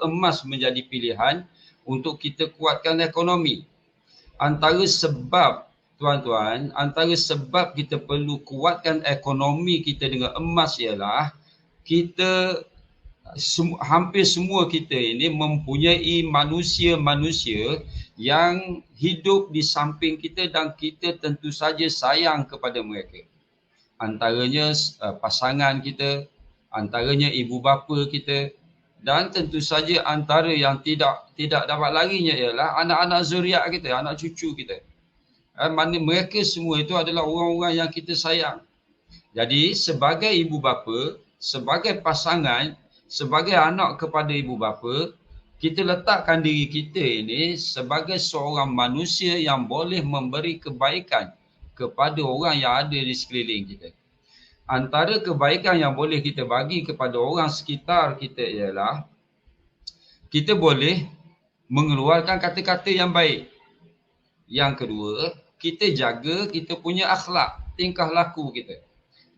emas menjadi pilihan untuk kita kuatkan ekonomi. Antara sebab, tuan-tuan, antara sebab kita perlu kuatkan ekonomi kita dengan emas ialah kita hampir semua kita ini mempunyai manusia-manusia yang hidup di samping kita dan kita tentu saja sayang kepada mereka. Antaranya pasangan kita, antaranya ibu bapa kita, dan tentu saja antara yang tidak dapat larinya ialah anak-anak zuriat kita, anak cucu kita. Mana mereka semua itu adalah orang-orang yang kita sayang. Jadi sebagai ibu bapa, sebagai pasangan, sebagai anak kepada ibu bapa, kita letakkan diri kita ini sebagai seorang manusia yang boleh memberi kebaikan kepada orang yang ada di sekeliling kita. Antara kebaikan yang boleh kita bagi kepada orang sekitar kita ialah kita boleh mengeluarkan kata-kata yang baik. Yang kedua, kita jaga kita punya akhlak, tingkah laku kita.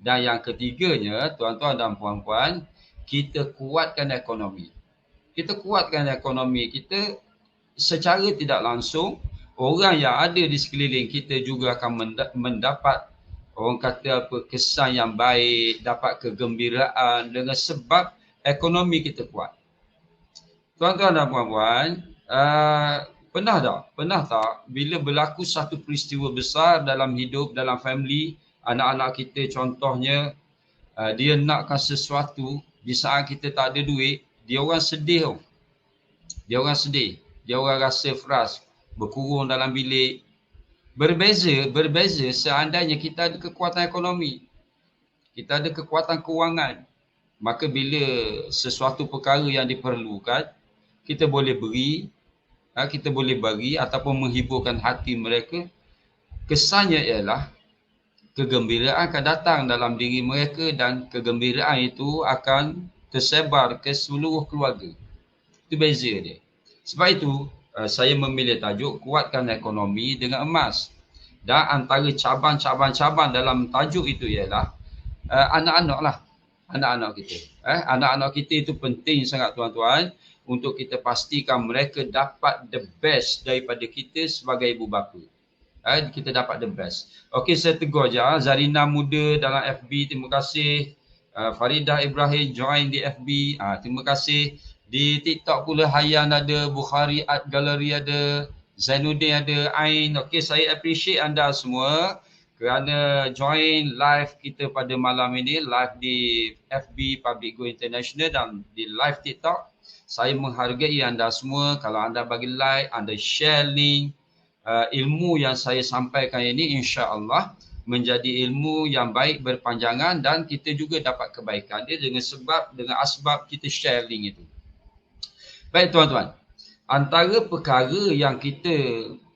Dan yang ketiganya, tuan-tuan dan puan-puan, kita kuatkan ekonomi. Kita kuatkan ekonomi kita secara tidak langsung, orang yang ada di sekeliling kita juga akan mendapat, orang kata apa, kesan yang baik, dapat kegembiraan dengan sebab ekonomi kita kuat. Tuan-tuan dan puan-puan, pernah tak bila berlaku satu peristiwa besar dalam hidup, dalam family, anak-anak kita contohnya, dia nakkan sesuatu, di saat kita tak ada duit, dia orang sedih. Dia orang rasa frust, berkurung dalam bilik. Berbeza seandainya kita ada kekuatan ekonomi, kita ada kekuatan kewangan, maka bila sesuatu perkara yang diperlukan, kita boleh bagi ataupun menghiburkan hati mereka. Kesannya ialah kegembiraan akan datang dalam diri mereka dan kegembiraan itu akan tersebar ke seluruh keluarga. Itu beza dia. Sebab itu saya memilih tajuk kuatkan ekonomi dengan emas. Dan antara cabang-cabang dalam tajuk itu ialah anak-anak kita. Anak-anak kita itu penting sangat, tuan-tuan, untuk kita pastikan mereka dapat the best daripada kita sebagai ibu bapa. Kita dapat the best. Okey, saya tegur je. Zarina Muda dalam FB, terima kasih. Faridah Ibrahim join di FB, terima kasih. Di TikTok pula Hayan ada, Bukhari Art Gallery ada, Zainuddin ada, Ain. Okey, saya appreciate anda semua kerana join live kita pada malam ini, live di FB Public Go International dan di live TikTok. Saya menghargai anda semua. Kalau anda bagi like, anda share link, ilmu yang saya sampaikan ini insya-Allah menjadi ilmu yang baik berpanjangan dan kita juga dapat kebaikan dia dengan asbab kita share link itu. Baik tuan-tuan, antara perkara yang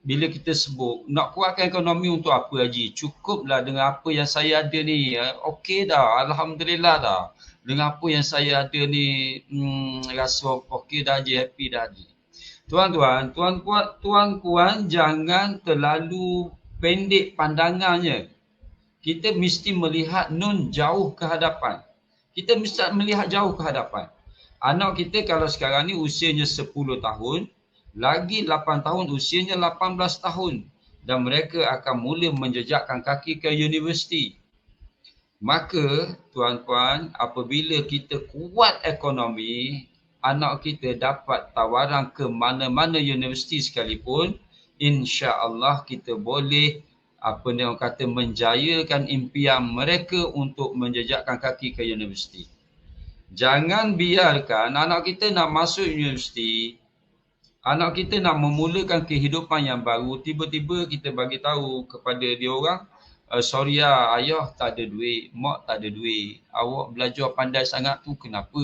bila kita sebut nak kuatkan ekonomi untuk apa Haji? Cukuplah dengan apa yang saya ada ni. Okey dah, alhamdulillah dah. Dengan apa yang saya ada ni, rasa okey dah Haji, happy dah Haji. Tuan-tuan, tuan-puan jangan terlalu pendek pandangannya. Kita mesti melihat jauh ke hadapan. Kita mesti melihat jauh ke hadapan. Anak kita kalau sekarang ni usianya 10 tahun, lagi 8 tahun usianya 18 tahun. Dan mereka akan mula menjejakkan kaki ke universiti. Maka tuan-puan, apabila kita kuat ekonomi, anak kita dapat tawaran ke mana-mana universiti sekalipun, insya-Allah kita boleh menjayakan impian mereka untuk menjejakkan kaki ke universiti. Jangan biarkan anak kita nak masuk universiti, anak kita nak memulakan kehidupan yang baru, tiba-tiba kita bagi tahu kepada dia orang, sorry ayah tak ada duit, mak tak ada duit. Awak belajar pandai sangat tu kenapa?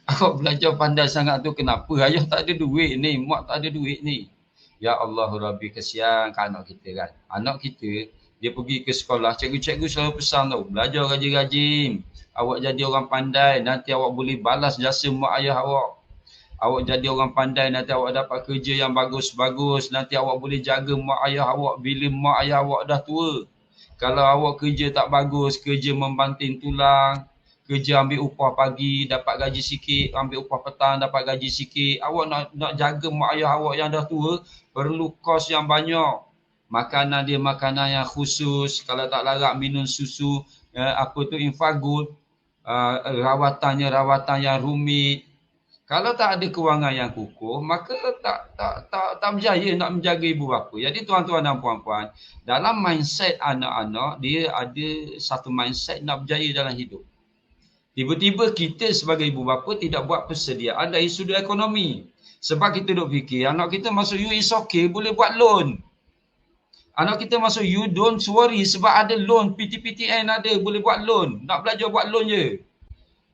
Awak belajar pandai sangat tu kenapa? Ayah tak ada duit ni, mak tak ada duit ni. Ya Allah Rabbi, kesian kan anak kita kan. Anak kita, dia pergi ke sekolah, cikgu-cikgu selalu pesan tau, belajar rajin-rajin. Awak jadi orang pandai, nanti awak boleh balas jasa mak ayah awak. Awak jadi orang pandai, nanti awak dapat kerja yang bagus-bagus. Nanti awak boleh jaga mak ayah awak bila mak ayah awak dah tua. Kalau awak kerja tak bagus, kerja membanting tulang, kerja ambil upah pagi, dapat gaji sikit, ambil upah petang, dapat gaji sikit. Awak nak jaga mak ayah awak yang dah tua, perlu kos yang banyak. Makanan dia makanan yang khusus, kalau tak larat minum susu, apa tu Infagul, rawatannya rawatan yang rumit. Kalau tak ada kewangan yang kukuh, maka tak berjaya nak menjaga ibu bapa. Jadi tuan-tuan dan puan-puan, dalam mindset anak-anak, dia ada satu mindset nak berjaya dalam hidup. Tiba-tiba kita sebagai ibu bapa tidak buat persediaan dari sudut ekonomi. Sebab kita duk fikir, anak kita masuk you is okay, boleh buat loan. Anak kita masuk you don't worry sebab ada loan, PTPTN ada, boleh buat loan. Nak belajar buat loan je.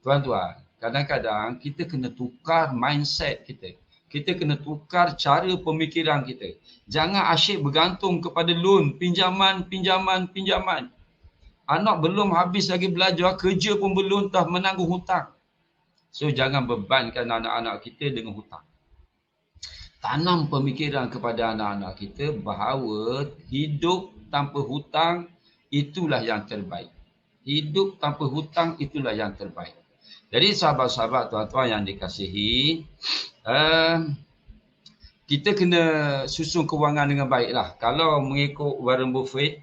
Tuan-tuan, kadang-kadang kita kena tukar mindset kita. Kita kena tukar cara pemikiran kita. Jangan asyik bergantung kepada loan, pinjaman. Anak belum habis lagi belajar, kerja pun belum, dah menanggung hutang. So jangan bebankan anak-anak kita dengan hutang. Tanam pemikiran kepada anak-anak kita bahawa hidup tanpa hutang itulah yang terbaik. Hidup tanpa hutang itulah yang terbaik. Jadi sahabat-sahabat, tuan-tuan yang dikasihi, kita kena susun kewangan dengan baiklah. Kalau mengikut Warren Buffett,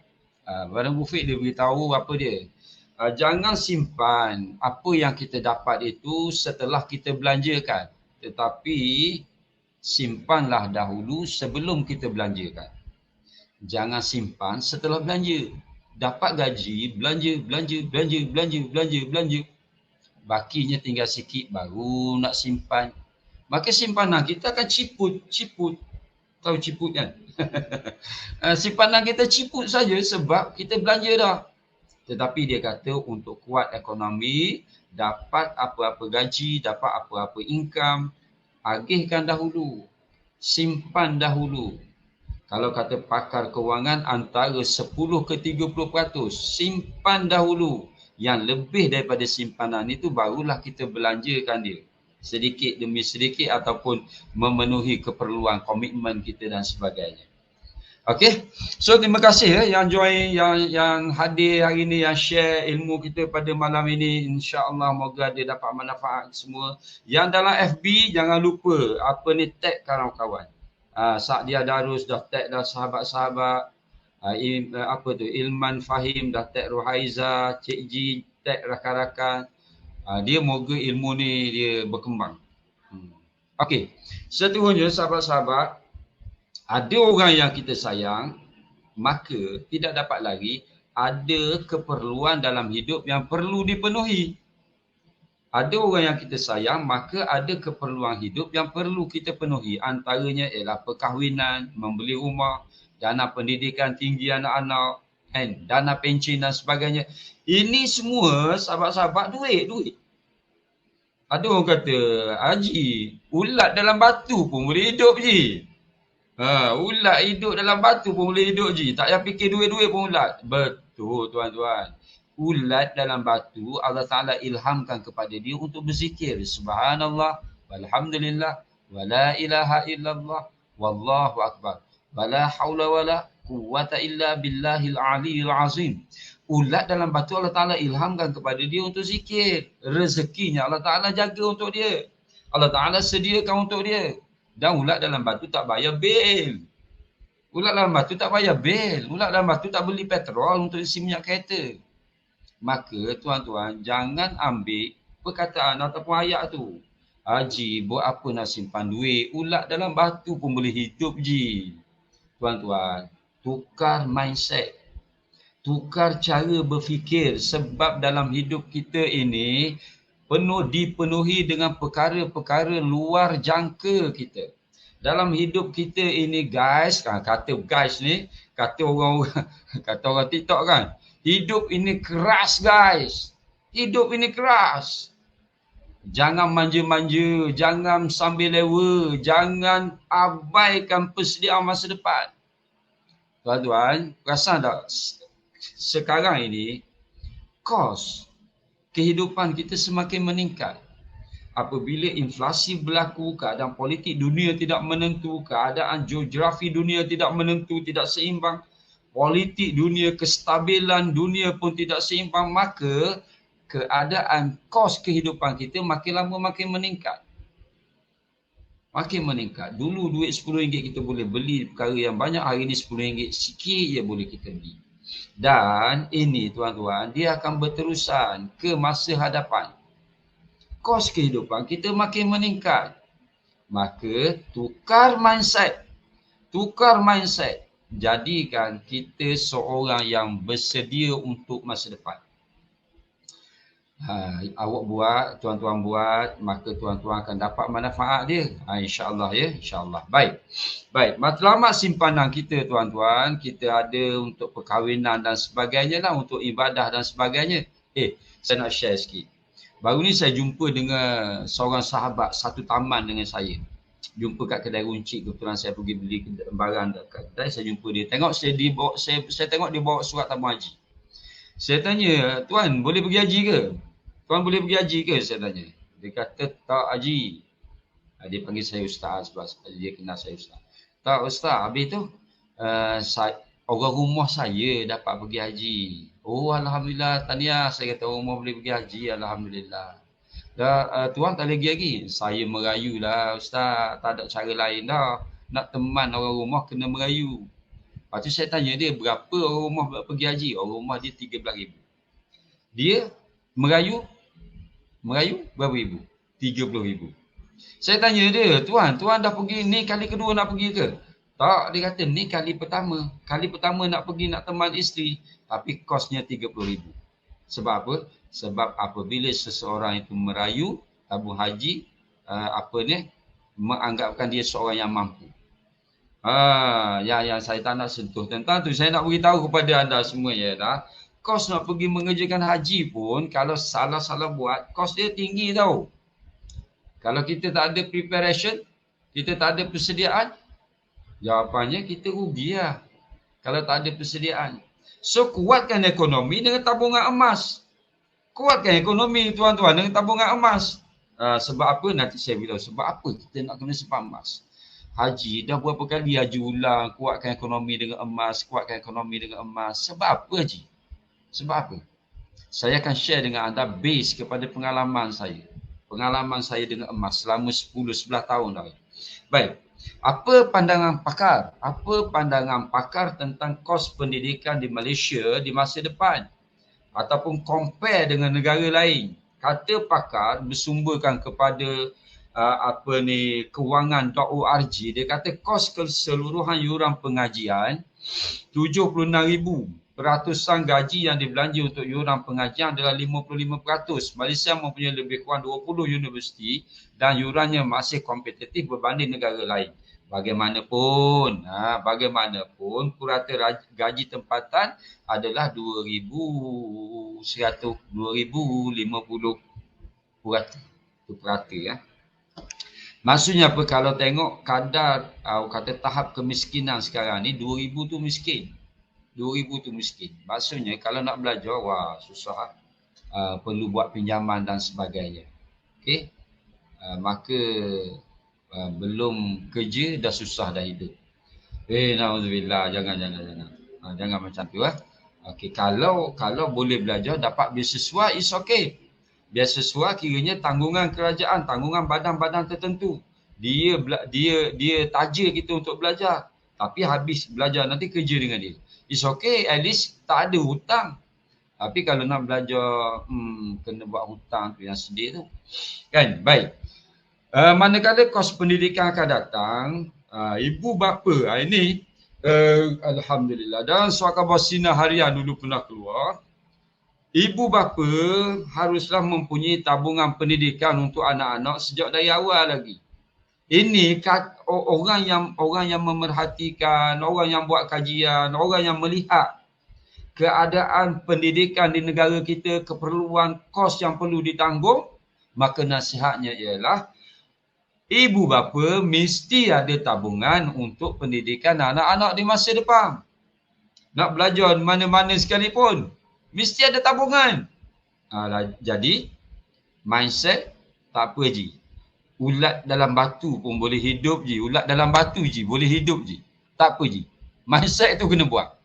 dia beritahu apa dia? Jangan simpan apa yang kita dapat itu setelah kita belanjakan. Tetapi simpanlah dahulu sebelum kita belanjakan. Jangan simpan setelah belanja. Dapat gaji, belanja. Bakinya tinggal sikit baru nak simpan. Maka simpanan kita akan ciput. Tahu ciput kan? Simpanan kita ciput saja sebab kita belanja dah. Tetapi dia kata untuk kuat ekonomi, dapat apa-apa gaji, dapat apa-apa income, agihkan dahulu. Simpan dahulu. Kalau kata pakar kewangan antara 10 ke 30%, simpan dahulu. Yang lebih daripada simpanan itu barulah kita belanjakan dia. Sedikit demi sedikit ataupun memenuhi keperluan komitmen kita dan sebagainya. Okey. So terima kasih yang join, yang hadir hari ini, yang share ilmu kita pada malam ini. InsyaAllah moga dia dapat manfaat semua. Yang dalam FB jangan lupa apa ni, tag kawan-kawan. Sa'dia Darus dah tag dah sahabat-sahabat. Apa tu, Ilman Fahim dah tag Ruhaiza, Cik Ji tag rakan-rakan. Dia moga ilmu ni dia berkembang. Okey. Seterusnya sahabat-sahabat, ada orang yang kita sayang, maka tidak dapat lagi ada keperluan dalam hidup yang perlu dipenuhi. Ada orang yang kita sayang, maka ada keperluan hidup yang perlu kita penuhi. Antaranya ialah perkahwinan, membeli rumah, dana pendidikan tinggi anak-anak, dana pencen dan sebagainya. Ini semua sahabat-sahabat duit. Ada orang kata, Haji, ulat dalam batu pun boleh hidup je. Ulat hidup dalam batu pun boleh hidup je. Tak payah fikir duit-duit pun ulat. Betul tuan-tuan. Ulat dalam batu, Allah Ta'ala ilhamkan kepada dia untuk berzikir. Subhanallah, walhamdulillah, wala ilaha illallah, wallahu akbar. Wala hawla wala quwwata illa billahil aliyil azim. Ulat dalam batu Allah Ta'ala ilhamkan kepada dia untuk zikir. Rezekinya Allah Ta'ala jaga untuk dia. Allah Ta'ala sediakan untuk dia. Dan ulat dalam batu tak bayar bil. Ulat dalam batu tak bayar bil. Ulat dalam batu tak beli petrol untuk isi minyak kereta. Maka tuan-tuan jangan ambil perkataan ataupun ayat tu. Haji, buat apa nak simpan duit? Ulat dalam batu pun boleh hidup je. Tuan-tuan, tukar mindset. Tukar cara berfikir sebab dalam hidup kita ini dipenuhi dengan perkara-perkara luar jangka kita. Dalam hidup kita ini guys, kata guys ni, kata orang TikTok kan, hidup ini keras guys. Hidup ini keras. Jangan manja-manja, jangan sambil lewa, jangan abaikan persediaan masa depan. Tuan-tuan, perasan tak sekarang ini kos kehidupan kita semakin meningkat. Apabila inflasi berlaku, keadaan politik dunia tidak menentu, keadaan geografi dunia tidak menentu, tidak seimbang, politik dunia, kestabilan dunia pun tidak seimbang, maka keadaan kos kehidupan kita makin lama makin meningkat. Makin meningkat. Dulu duit RM10 kita boleh beli perkara yang banyak. Hari ni RM10 sikit je boleh kita beli. Dan ini tuan-tuan, dia akan berterusan ke masa hadapan. Kos kehidupan kita makin meningkat. Maka tukar mindset. Tukar mindset. Jadikan kita seorang yang bersedia untuk masa depan. Awak buat, tuan-tuan buat, maka tuan-tuan akan dapat manfaat dia. InsyaAllah ya, insyaAllah. Baik. Matlamat simpanan kita tuan-tuan, kita ada untuk perkahwinan dan sebagainya lah, untuk ibadah dan sebagainya. Saya nak share sikit. Baru ni saya jumpa dengan seorang sahabat satu taman dengan saya. Jumpa kat kedai runcit, kebetulan saya pergi beli barang dekat kedai, saya jumpa dia. Tengok saya tengok dia bawa surat tabung haji. Saya tanya, tuan boleh pergi haji ke? Tuan boleh pergi haji ke? Saya tanya. Dia kata, tak haji. Dia panggil saya ustaz sebab dia kenal saya ustaz. Tak ustaz, habis tu orang rumah saya dapat pergi haji. Oh alhamdulillah, tahniah. Saya kata orang rumah boleh pergi haji, alhamdulillah. Tuan tak lagi lagi. Saya merayu lah ustaz, tak ada cara lain dah. Nak teman orang rumah kena merayu. Lepas tu saya tanya dia, berapa orang rumah pergi haji? Orang rumah dia 13,000. Dia merayu berapa ribu? 30,000. Saya tanya dia, tuan dah pergi ni kali kedua nak pergi ke? Tak, dia kata ni kali pertama. Kali pertama nak pergi nak teman isteri, tapi kosnya 30,000. Sebab apa? Sebab apabila seseorang itu merayu tabung haji, menganggapkan dia seorang yang mampu. Yang saya tak nak sentuh tentang tu, saya nak beritahu kepada anda semua ialah kos nak pergi mengerjakan haji pun kalau salah-salah buat, kos dia tinggi tau. Kalau kita tak ada preparation, kita tak ada persediaan, jawapannya kita rugi lah kalau tak ada persediaan. So kuatkan ekonomi dengan tabungan emas. Kuatkan ekonomi tuan-tuan dengan tabungan emas. Sebab apa? Nanti saya beritahu sebab apa kita nak kena simpan emas. Haji dah berapa kali haji ulang, kuatkan ekonomi dengan emas, kuatkan ekonomi dengan emas. Sebab apa haji? Sebab apa? Saya akan share dengan anda base kepada pengalaman saya. Pengalaman saya dengan emas selama 10-11 tahun dah. Baik. Apa pandangan pakar? Apa pandangan pakar tentang kos pendidikan di Malaysia di masa depan? Ataupun compare dengan negara lain. Kata pakar bersumberkan kepada kewangan.org. Dia kata kos keseluruhan yuran pengajian 76,000. Peratusan gaji yang dibelanja untuk yuran pengajian adalah 55%. Malaysia mempunyai lebih kurang 20 universiti dan yurannya masih kompetitif berbanding negara lain. Bagaimanapun, purata gaji tempatan adalah 2,50 purata ya. Maksudnya apa? Kalau tengok kadar tahap kemiskinan sekarang ni 2,000 tu miskin. 2,000 tu miskin. Maksudnya kalau nak belajar, susah. Perlu buat pinjaman dan sebagainya. Okey. Maka belum kerja dah susah dah hidup. Na'udzubillah, jangan. Jangan macam tu Okey, kalau boleh belajar dapat beasiswa, is okey. Beasiswa kiranya tanggungan kerajaan, tanggungan badan-badan tertentu. Dia taja kita untuk belajar. Tapi habis belajar nanti kerja dengan dia. It's okay, at least tak ada hutang. Tapi kalau nak belajar, kena buat hutang tu yang sedih tu. Kan? Baik. Manakala kos pendidikan akan datang, ibu bapa, ini alhamdulillah. Dalam surat khabar Sinar harian dulu pernah keluar. Ibu bapa haruslah mempunyai tabungan pendidikan untuk anak-anak sejak dari awal lagi. Ini orang yang memerhatikan, orang yang buat kajian, orang yang melihat keadaan pendidikan di negara kita, keperluan kos yang perlu ditanggung, maka nasihatnya ialah ibu bapa mesti ada tabungan untuk pendidikan anak-anak di masa depan. Nak belajar mana-mana sekalipun, mesti ada tabungan. Jadi mindset tak apa je. Ulat dalam batu pun boleh hidup je. Ulat dalam batu je boleh hidup je. Tak apa je. Mindset tu kena buat.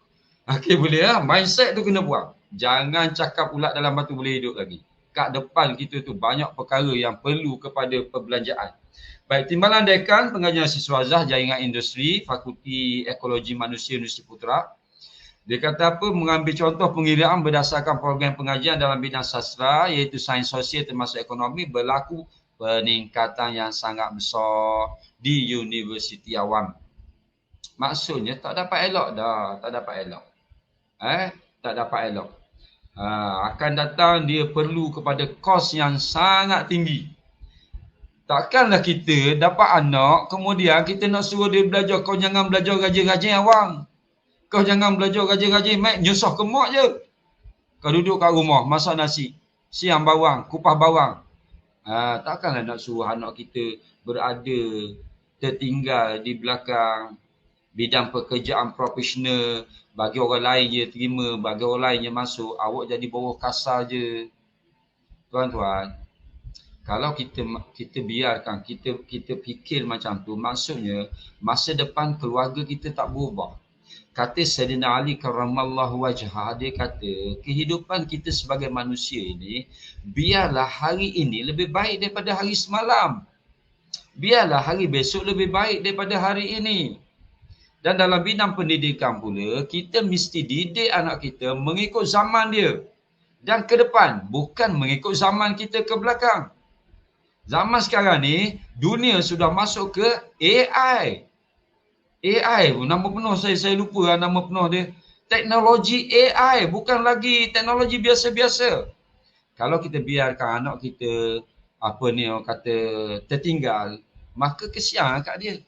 Okey, boleh lah. Mindset tu kena buat. Jangan cakap ulat dalam batu boleh hidup lagi. kat depan kita tu banyak perkara yang perlu kepada perbelanjaan. Baik, Timbalan Dekan Pengajian Siswa Azhar Jaringan Industri Fakulti Ekologi Manusia Universiti Putra. Dia kata apa? Mengambil contoh pengiraan berdasarkan program pengajian dalam bidang sastra iaitu sains sosial termasuk ekonomi, berlaku peningkatan yang sangat besar di universiti awam. Maksudnya tak dapat elok dah, tak dapat elok. Tak dapat elok. Akan datang dia perlu kepada kos yang sangat tinggi. Takkanlah kita dapat anak kemudian kita nak suruh dia belajar, kau jangan belajar rajin-rajin awang. Kau jangan belajar rajin-rajin, mat nyusah ke mak je. Kau duduk kat rumah, masak nasi, siang bawang, kupas bawang. Takkanlah nak suruh anak kita berada tertinggal di belakang bidang pekerjaan profesional. Bagi orang lain je terima, bagi orang lain je masuk. Awak jadi bawah kasar je. Tuan-tuan, kalau kita biarkan, kita fikir macam tu, maksudnya masa depan keluarga kita tak berubah. Kata Sayyidina Ali karramallahu wajhah, dia kata kehidupan kita sebagai manusia ini, biarlah hari ini lebih baik daripada hari semalam. Biarlah hari besok lebih baik daripada hari ini. Dan dalam bidang pendidikan pula, kita mesti didik anak kita mengikut zaman dia. Dan ke depan, bukan mengikut zaman kita ke belakang. Zaman sekarang ni, dunia sudah masuk ke AI. AI pun nama penuh saya lupa nama penuh dia. Teknologi AI, bukan lagi teknologi biasa-biasa. Kalau kita biarkan anak kita tertinggal, maka kesian kat dia.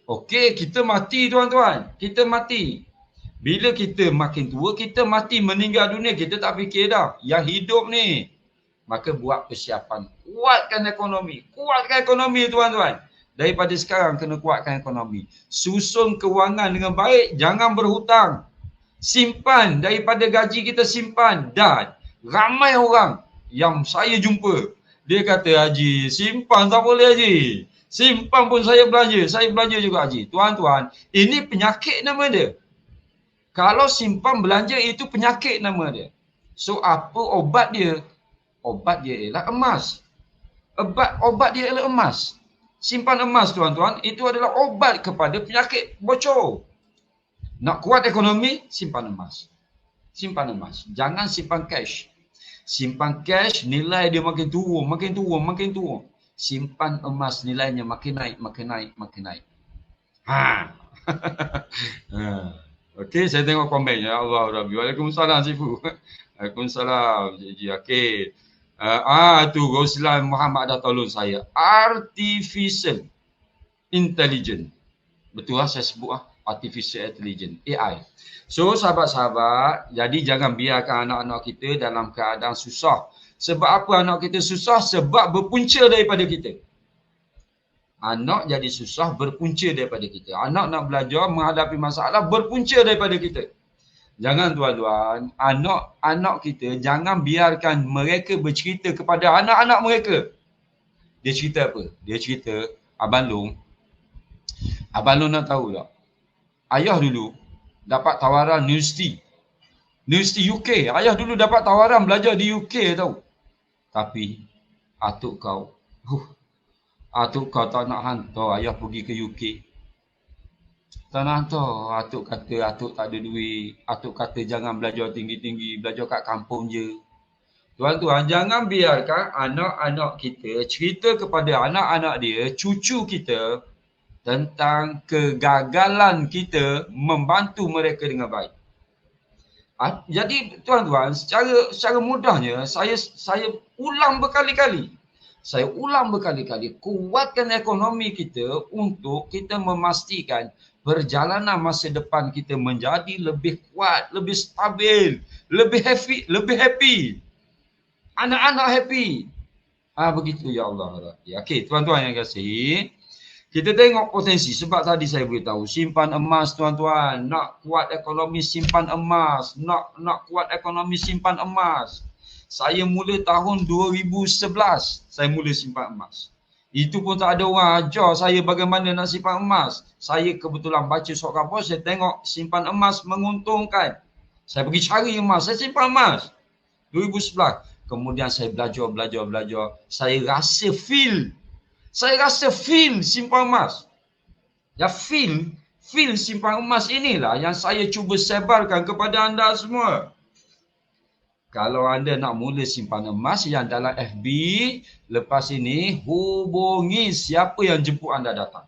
Okey, kita mati tuan-tuan. Kita mati. Bila kita makin tua, kita mati meninggal dunia, kita tak fikir dah. Yang hidup ni, maka buat persiapan. Kuatkan ekonomi tuan-tuan. Daripada sekarang kena kuatkan ekonomi. Susun kewangan dengan baik, jangan berhutang. Simpan, daripada gaji kita simpan. Dan ramai orang yang saya jumpa, dia kata, Haji, simpan tak boleh Haji. Simpan pun saya belanja juga Haji. Tuan-tuan, ini penyakit nama dia. Kalau simpan belanja itu penyakit nama dia. So apa obat dia? Obat dia ialah emas. Obat dia ialah emas. Simpan emas tuan-tuan, itu adalah obat kepada penyakit bocor. Nak kuat ekonomi, simpan emas. Simpan emas. Jangan simpan cash. Simpan cash, nilai dia makin turun. Simpan emas, nilainya makin naik. Okey, saya tengok komen. Ya Allah, Rabbi. Waalaikumsalam, Sifu. Waalaikumsalam, Cik. Okey. Tu Roslan Muhammad dah tolong saya. Artificial Intelligence. Betul lah saya sebut Artificial Intelligence, AI. So sahabat-sahabat, jadi jangan biarkan anak-anak kita dalam keadaan susah. Sebab apa anak kita susah? Sebab berpunca daripada kita. Anak jadi susah berpunca daripada kita. Anak nak belajar menghadapi masalah berpunca daripada kita. Jangan tuan-tuan, anak-anak kita jangan biarkan mereka bercerita kepada anak-anak mereka. Dia cerita apa? Dia cerita, Abang Long nak tahu tak? Ayah dulu dapat tawaran universiti UK. Ayah dulu dapat tawaran belajar di UK tahu. Tapi atuk kau tak nak hantar ayah pergi ke UK. Tak nak hantar. Atuk kata atuk tak ada duit. Atuk kata jangan belajar tinggi-tinggi. Belajar kat kampung je. Tuan-tuan, jangan biarkan anak-anak kita cerita kepada anak-anak dia, cucu kita, tentang kegagalan kita membantu mereka dengan baik. Jadi tuan-tuan, secara mudahnya saya ulang berkali-kali. Kuatkan ekonomi kita untuk kita memastikan perjalanan masa depan kita menjadi lebih kuat, lebih stabil, lebih happy. Anak-anak happy. Begitu ya Allah. Okey, tuan-tuan yang kasih, kita tengok potensi. Sebab tadi saya beritahu, simpan emas tuan-tuan. Nak kuat ekonomi, simpan emas. Nak kuat ekonomi, simpan emas. Saya mula tahun 2011, saya mula simpan emas. Itu pun tak ada orang ajar saya bagaimana nak simpan emas. Saya kebetulan baca surat khabar, saya tengok simpan emas menguntungkan. Saya pergi cari emas, saya simpan emas. 2011. Kemudian saya belajar. Saya rasa feel simpan emas. Ya, feel simpan emas inilah yang saya cuba sebarkan kepada anda semua. Kalau anda nak mula simpan emas yang dalam FB, lepas ini hubungi siapa yang jemput anda datang.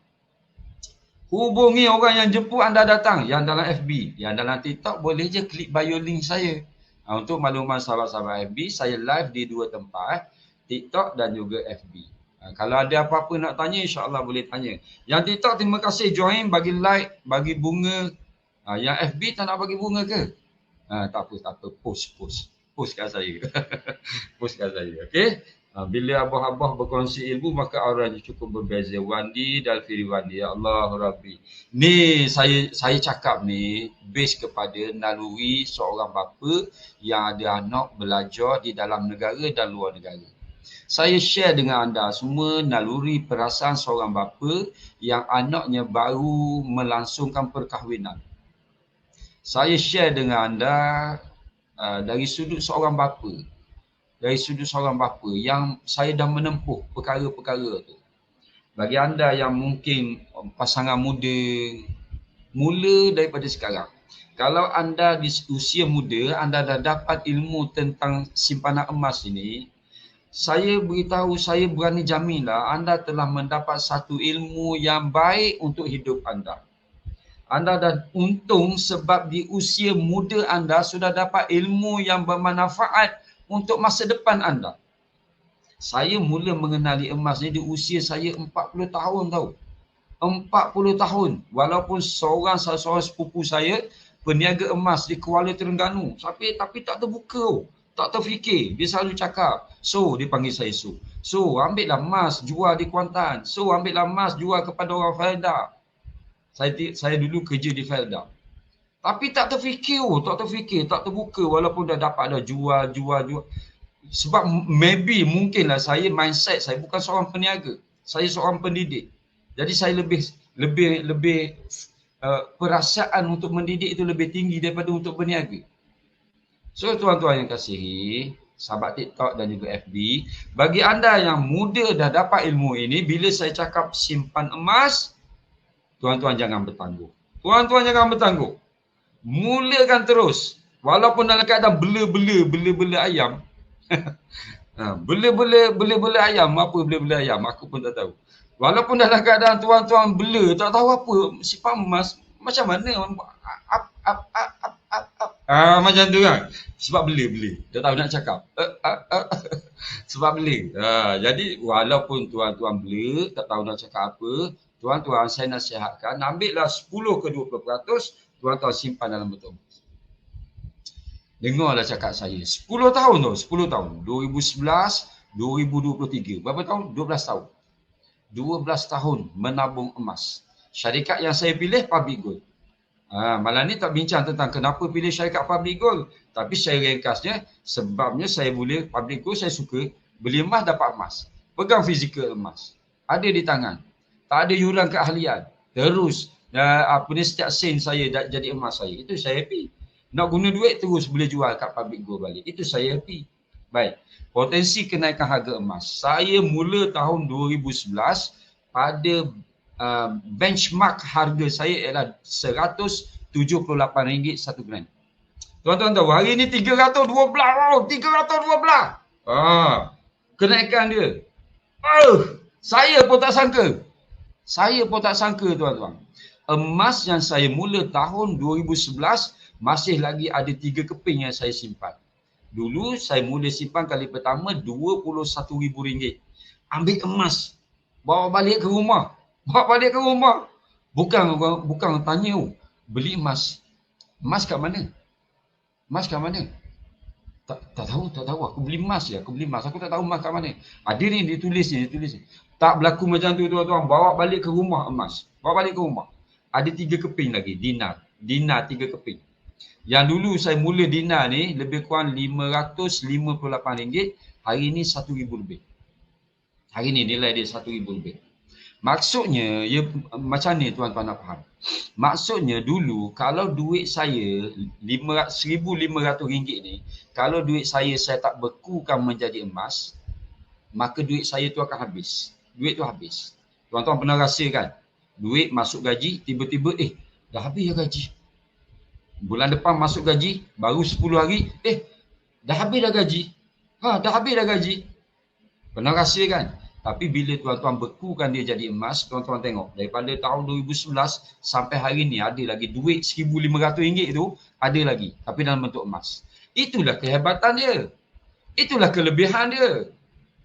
Hubungi orang yang jemput anda datang yang dalam FB. Yang dalam TikTok boleh je klik bio link saya. Untuk makluman sahabat-sahabat FB, saya live di 2 tempat, TikTok dan juga FB. Kalau ada apa-apa nak tanya, insya-Allah boleh tanya. Yang TikTok, terima kasih join, bagi like, bagi bunga. Yang FB tak nak bagi bunga ke? Tak apa. Post kat saya. Post kat saya. Okey. Bila abah-abah berkongsi ilmu, maka auranya cukup berbeza. Wandi dan Firi Wandi. Ya Allah Rabbi. Ni saya cakap ni base kepada naluri seorang bapa yang ada anak belajar di dalam negara dan luar negara. Saya share dengan anda semua naluri perasaan seorang bapa yang anaknya baru melangsungkan perkahwinan. Saya share dengan anda dari sudut seorang bapa. Dari sudut seorang bapa yang saya dah menempuh perkara-perkara tu. Bagi anda yang mungkin pasangan muda, mula daripada sekarang. Kalau anda di usia muda, anda dah dapat ilmu tentang simpanan emas ini, saya beritahu, saya berani jaminlah anda telah mendapat satu ilmu yang baik untuk hidup anda. Anda dah untung sebab di usia muda anda sudah dapat ilmu yang bermanfaat untuk masa depan anda. Saya mula mengenali emas ni di usia saya 40 tahun tau. 40 tahun. Walaupun salah seorang sepupu saya peniaga emas di Kuala Terengganu. Tapi tak terbuka. Tak terfikir. Dia selalu cakap. So, dia panggil saya So. So, ambillah emas jual di Kuantan. So, ambillah emas jual kepada orang Felda. Saya dulu kerja di Felda. Tapi tak terfikir, tak terbuka walaupun dah dapat dah jual. Sebab mungkinlah saya mindset saya bukan seorang peniaga. Saya seorang pendidik. Jadi saya lebih perasaan untuk mendidik itu lebih tinggi daripada untuk berniaga. So tuan-tuan yang kasihi, sahabat TikTok dan juga FB, bagi anda yang muda dah dapat ilmu ini, bila saya cakap simpan emas, tuan-tuan jangan bertangguh. Mulakan terus. Walaupun dalam keadaan bela-bela ayam. Bela-bela ayam. Apa bela-bela ayam? Aku pun tak tahu. Walaupun dalam keadaan tuan-tuan bela, tak tahu apa. Simpan emas. Macam mana? Macam tu kan. Sebab bela. Tak tahu nak cakap. Sebab bela. Jadi walaupun tuan-tuan bela, tak tahu nak cakap apa, tuan-tuan saya nasihatkan, ambillah 10 ke 20%, tuan-tuan simpan dalam botol. Dengarlah cakap saya. 10 tahun tu, 10 tahun. 2011, 2023. Berapa tahun? 12 tahun. 12 tahun menabung emas. Syarikat yang saya pilih Public Gold. Malam ni tak bincang tentang kenapa pilih syarikat Public Gold. Tapi saya ringkasnya, sebabnya saya boleh Public Gold, saya suka beli emas dapat emas. Pegang fizikal emas. Ada di tangan. Tak ada yuran keahlian. Terus setiap sen saya jadi emas saya. Itu saya happy. Nak guna duit terus boleh jual kat Public Gold balik. Itu saya happy. Baik. Potensi kenaikan harga emas. Saya mula tahun 2011 pada benchmark harga saya ialah RM178 1 gram. Tuan-tuan tahu hari ni 312 tau. 312. Kenaikan dia. Saya pun tak sangka. Tuan-tuan. Emas yang saya mula tahun 2011 masih lagi ada 3 keping yang saya simpan. Dulu saya mula simpan kali pertama RM21,000. Ambil emas. Bawa balik ke rumah. Bukan tanya, beli emas. Emas kat mana? Tak tahu. Aku beli emas je. Aku tak tahu emas kat mana. Ada ni ditulis ni. Tak berlaku macam tu tuan-tuan. Bawa balik ke rumah emas. Ada 3 keping lagi. Dinar 3 keping. Yang dulu saya mula dinar ni lebih kurang RM558. Hari ni RM1,000 lebih. Hari ni nilai dia RM1,000 lebih. Maksudnya, macam ni tuan-tuan nak faham. Maksudnya dulu kalau duit saya RM1,500 ni, kalau duit saya tak bekukan menjadi emas, maka duit saya tu akan habis. Duit tu habis. Tuan-tuan pernah rasa kan? Duit masuk gaji, tiba-tiba dah habis dah gaji. Bulan depan masuk gaji, baru 10 hari, dah habis dah gaji. Dah habis dah gaji. Pernah rasa kan? Tapi bila tuan-tuan bekukan dia jadi emas, tuan-tuan tengok daripada tahun 2011 sampai hari ni ada lagi duit RM1,500 tu, ada lagi. Tapi dalam bentuk emas. Itulah kehebatan dia. Itulah kelebihan dia.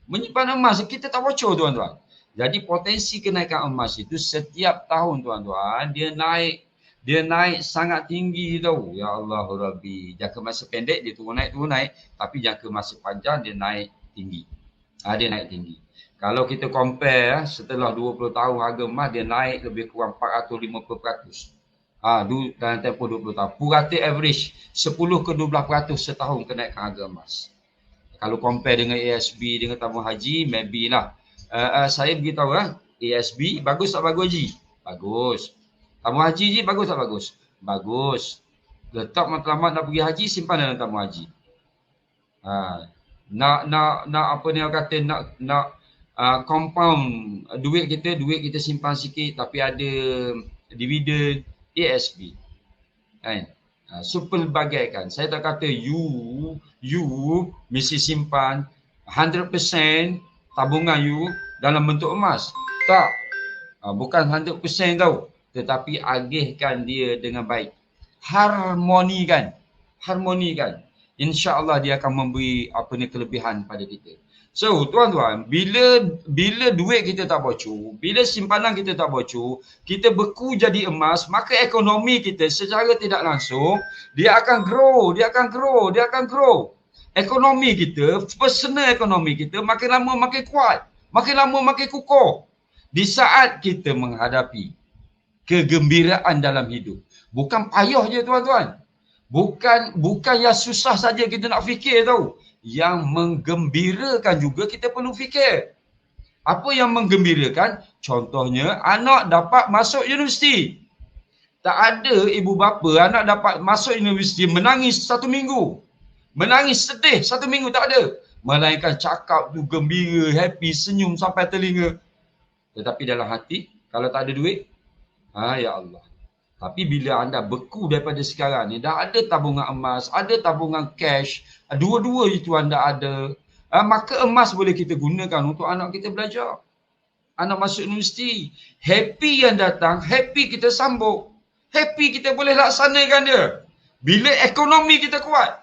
Menyimpan emas, kita tak bocor tuan-tuan. Jadi potensi kenaikan emas itu setiap tahun tuan-tuan, dia naik sangat tinggi tau. Ya Allah Rabbi. Jangka masa pendek dia turun naik. Tapi jangka masa panjang dia naik tinggi. Dia naik tinggi. Kalau kita compare setelah 20 tahun harga emas dia naik lebih kurang 450%. Dalam tempoh 20 tahun. Purata average 10 ke 12% setahun kenaikan harga emas. Kalau compare dengan ASB dengan tabung haji, maybe lah. Saya beritahu ASB bagus tak bagus Haji? Bagus. Tabung haji je bagus tak bagus? Bagus. Letak matlamat nak pergi haji, simpan dalam tabung haji. Nak apa ni orang kata, nak compound duit kita simpan sikit tapi ada dividen, ASB. Kan? So pelbagaikan. Saya tak kata you mesti simpan 100% tabungan you dalam bentuk emas. Tak. Bukan 100% tau. Tetapi agihkan dia dengan baik. Harmonikan. InsyaAllah dia akan memberi kelebihan pada kita. So tuan-tuan, bila duit kita tak bocor, bila simpanan kita tak bocor, kita beku jadi emas, maka ekonomi kita secara tidak langsung dia akan grow. Ekonomi kita, personal ekonomi kita makin lama makin kuat, makin lama makin kukuh. Di saat kita menghadapi kegembiraan dalam hidup, bukan payah je tuan-tuan. Bukan yang susah saja kita nak fikir tau. Yang menggembirakan juga kita perlu fikir. Apa yang menggembirakan? Contohnya anak dapat masuk universiti. Tak ada ibu bapa anak dapat masuk universiti menangis 1 minggu. Menangis sedih 1 minggu, tak ada. Melainkan cakap tu gembira, happy, senyum sampai telinga. Tetapi dalam hati, kalau tak ada duit, ya Allah. Tapi bila anda beku daripada sekarang ni, dah ada tabungan emas, ada tabungan cash, dua-dua itu anda ada, maka emas boleh kita gunakan untuk anak kita belajar. Anak masuk universiti, happy yang datang, happy kita sambut. Happy kita boleh laksanakan dia. Bila ekonomi kita kuat.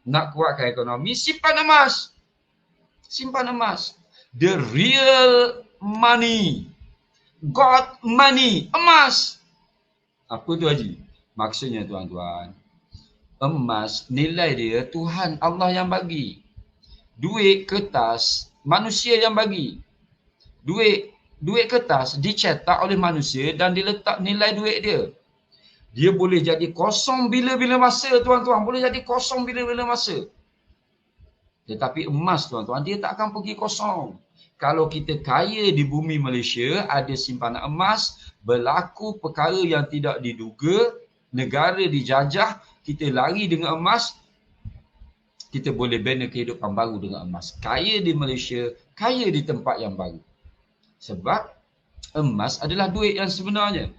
Nak kuatkan ekonomi, simpan emas. Simpan emas. The real money. God money. Emas. Apa tu Haji? Maksudnya tuan-tuan, emas nilai dia Tuhan Allah yang bagi. Duit kertas manusia yang bagi. Duit kertas dicetak oleh manusia dan diletak nilai duit dia. Dia boleh jadi kosong bila-bila masa tuan-tuan, boleh jadi kosong bila-bila masa. Tetapi emas tuan-tuan, dia tak akan pergi kosong. Kalau kita kaya di bumi Malaysia, ada simpanan emas, berlaku perkara yang tidak diduga, negara dijajah, kita lari dengan emas, kita boleh bina kehidupan baru dengan emas. Kaya di Malaysia, kaya di tempat yang baru. Sebab emas adalah duit yang sebenarnya.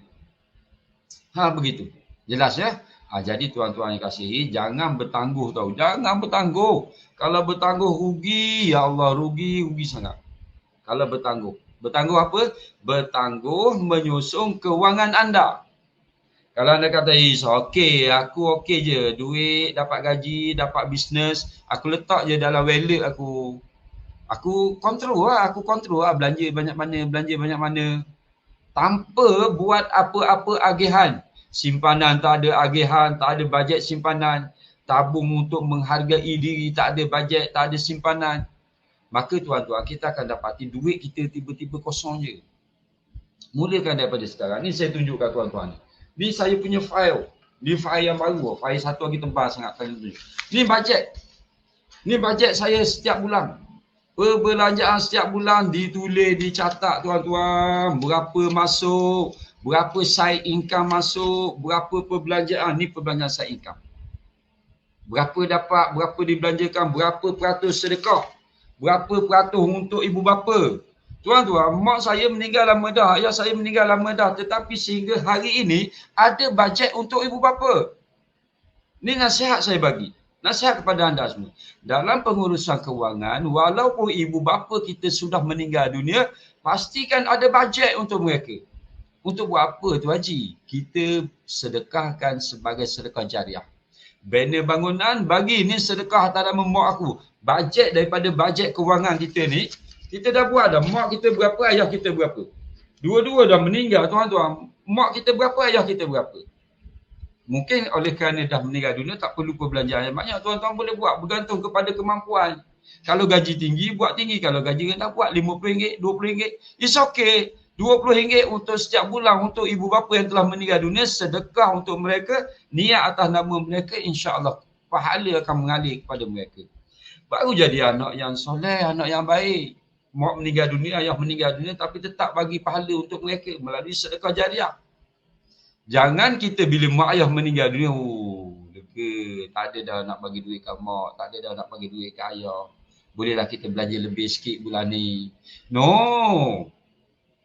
Begitu. Jelas ya? Jadi tuan-tuan yang kasihi, jangan bertangguh tau. Jangan bertangguh. Kalau bertangguh rugi, ya Allah, rugi sangat. Kalau bertangguh. Bertangguh apa? Bertangguh menyusung kewangan anda. Kalau anda kata, aku okey je. Duit, dapat gaji, dapat bisnes. Aku letak je dalam wallet aku. Aku kontrol lah. Belanja banyak mana. Tanpa buat apa-apa agihan. Simpanan tak ada agihan, tak ada bajet simpanan. Tabung untuk menghargai diri, tak ada bajet, tak ada simpanan. Maka tuan-tuan, kita akan dapati duit kita tiba-tiba kosong je. Mulakan daripada sekarang. Ni saya tunjukkan tuan-tuan. Ni saya punya file. Ni file yang baru. File satu lagi tebal sangat. Ni bajet. Ni bajet saya setiap bulan. Perbelanjaan setiap bulan ditulis, dicatat tuan-tuan. Berapa masuk, berapa side income masuk, berapa perbelanjaan, ni perbelanjaan side income. Berapa dapat, berapa dibelanjakan, berapa peratus sedekah, berapa peratus untuk ibu bapa. Tuan-tuan, mak saya meninggal lama dah, ayah saya meninggal lama dah, tetapi sehingga hari ini ada bajet untuk ibu bapa. Ini nasihat saya bagi. Nasihat kepada anda semua. Dalam pengurusan kewangan, walaupun ibu bapa kita sudah meninggal dunia, pastikan ada bajet untuk mereka. Untuk buat apa tu Haji? Kita sedekahkan sebagai sedekah jariah. Banner bangunan bagi ni sedekah atas nama mak aku. Bajet daripada bajet kewangan kita ni, kita dah buat dah. Mak kita berapa, ayah kita berapa. Dua-dua dah meninggal tuan-tuan. Mak kita berapa, ayah kita berapa. Mungkin oleh kerana dah meninggal dunia tak perlu perbelanjaan yang banyak. Tuan-tuan boleh buat bergantung kepada kemampuan. Kalau gaji tinggi, buat tinggi. Kalau gaji rendah, buat RM50, RM20. It's okay. RM20 untuk setiap bulan untuk ibu bapa yang telah meninggal dunia, sedekah untuk mereka, niat atas nama mereka, insya-Allah pahala akan mengalir kepada mereka. Baru jadi anak yang soleh, anak yang baik. Mak meninggal dunia, ayah meninggal dunia, tapi tetap bagi pahala untuk mereka melalui sedekah jariah. Jangan kita bila mak ayah meninggal dunia, lega, tak ada dah nak bagi duit kat mak, tak ada dah nak bagi duit kat ayah. Bolehlah kita belanja lebih sikit bulan ni. No.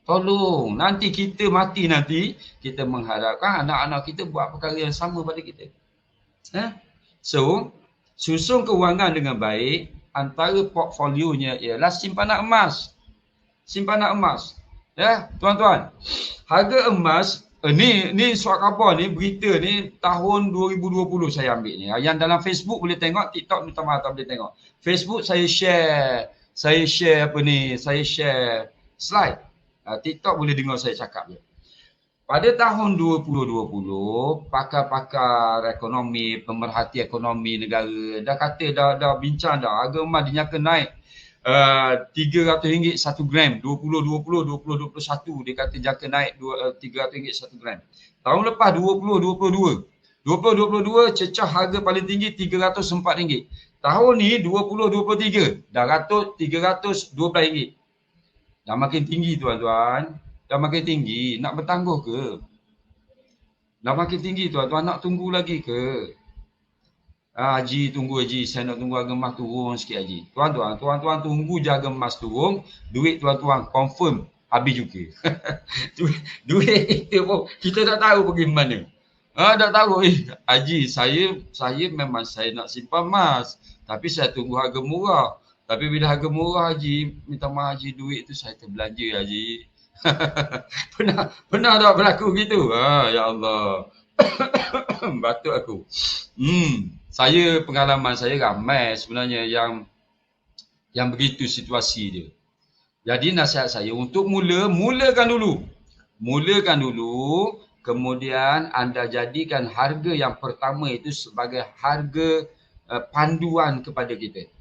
Tolong, nanti kita mati nanti, kita mengharapkan anak-anak kita buat perkara yang sama pada kita. So, susun kewangan dengan baik, antara portfolionya ialah simpanan emas. Simpanan emas. Ya, tuan-tuan. Harga emas, ni surat khabar ni, berita ni tahun 2020 saya ambil ni. Yang dalam Facebook boleh tengok, TikTok minta maaf tak boleh tengok. Facebook saya share slide. TikTok boleh dengar saya cakap je. Pada tahun 2020, pakar-pakar ekonomi, pemerhati ekonomi negara dah kata, dah bincang dah, harga emas dinyata naik RM300 1 gram. 2021 dia kata jangka naik RM300 1 gram. Tahun lepas 2022 cecah harga paling tinggi RM304. Tahun ni 2023 dah ratus RM312. Dah makin tinggi tuan-tuan. Dah makin tinggi. Nak bertangguh ke? Dah makin tinggi tuan-tuan. Nak tunggu lagi ke? Haji, tunggu Haji. Saya nak tunggu harga emas turun sikit Haji. Tuan-tuan tunggu je harga emas turun. Duit tuan-tuan confirm habis juga. Duit kita pun kita tak tahu pergi mana. Tak tahu. Haji, saya memang saya nak simpan emas. Tapi saya tunggu harga murah. Tapi bila harga murah Haji, minta maaf Haji, duit tu saya terbelanja Haji. Pernah tak berlaku gitu? Ya Allah. Batuk aku. Pengalaman saya ramai sebenarnya yang begitu situasi dia. Jadi nasihat saya untuk mulakan dulu. Mulakan dulu, kemudian anda jadikan harga yang pertama itu sebagai harga panduan kepada kita.